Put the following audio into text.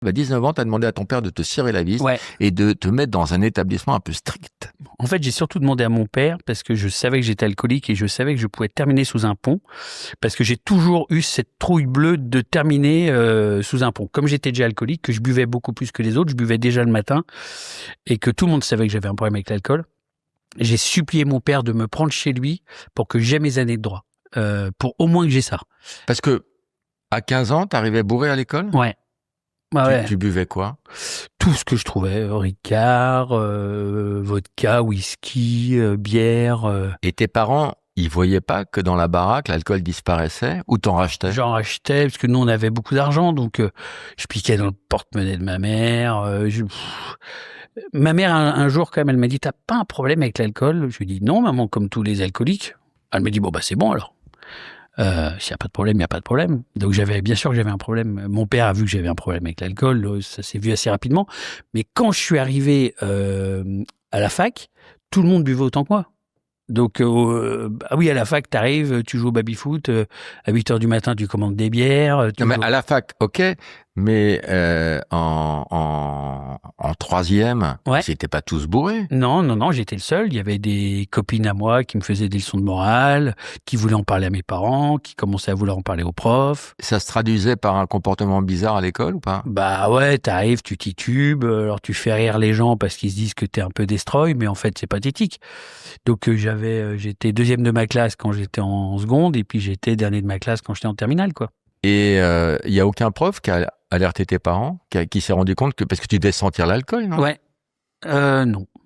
À 19 ans, tu as demandé à ton père de te cirer la vis Ouais. et de te mettre dans un établissement un peu strict. En fait, j'ai surtout demandé à mon père parce que je savais que j'étais alcoolique et je savais que je pouvais terminer sous un pont parce que j'ai toujours eu cette trouille bleue de terminer sous un pont. Comme j'étais déjà alcoolique, que je buvais beaucoup plus que les autres, je buvais déjà le matin et que tout le monde savait que j'avais un problème avec l'alcool, j'ai supplié mon père de me prendre chez lui pour que j'aie mes années de droit, pour au moins que j'ai ça. Parce que à 15 ans, tu arrivais bourré à l'école. Ouais. Ah ouais. Tu buvais quoi? Tout ce que je trouvais, Ricard, vodka, whisky, bière. Et tes parents, ils voyaient pas que dans la baraque, l'alcool disparaissait ou t'en rachetais? J'en rachetais parce que nous on avait beaucoup d'argent, donc je piquais dans le porte-monnaie de ma mère. Ma mère un jour quand même, elle m'a dit: t'as pas un problème avec l'alcool? Je lui ai dit: non maman, comme tous les alcooliques. Elle m'a dit: bon bah c'est bon alors. S'il y a pas de problème, il y a pas de problème. Donc bien sûr que j'avais un problème. Mon père a vu que j'avais un problème avec l'alcool, ça s'est vu assez rapidement. Mais quand je suis arrivé à la fac, tout le monde buvait autant que moi. Donc, ah oui, à la fac, t'arrives, tu joues au baby-foot, à 8h du matin, tu commandes des bières. Non, mais à la fac, ok, mais en troisième, Ouais. c'était pas tous bourrés. Non, j'étais le seul. Il y avait des copines à moi qui me faisaient des leçons de morale, qui voulaient en parler à mes parents, qui commençaient à vouloir en parler aux profs. Ça se traduisait par un comportement bizarre à l'école ou pas? Bah ouais, t'arrives, tu titubes, alors tu fais rire les gens parce qu'ils se disent que t'es un peu destroy, mais en fait c'est pathétique. Donc j'étais deuxième de ma classe quand j'étais en seconde, et puis j'étais dernier de ma classe quand j'étais en terminale, quoi. Et il y a aucun prof qui a alerté tes parents, qui s'est rendu compte que parce que tu devais sentir l'alcool, non? Ouais, non.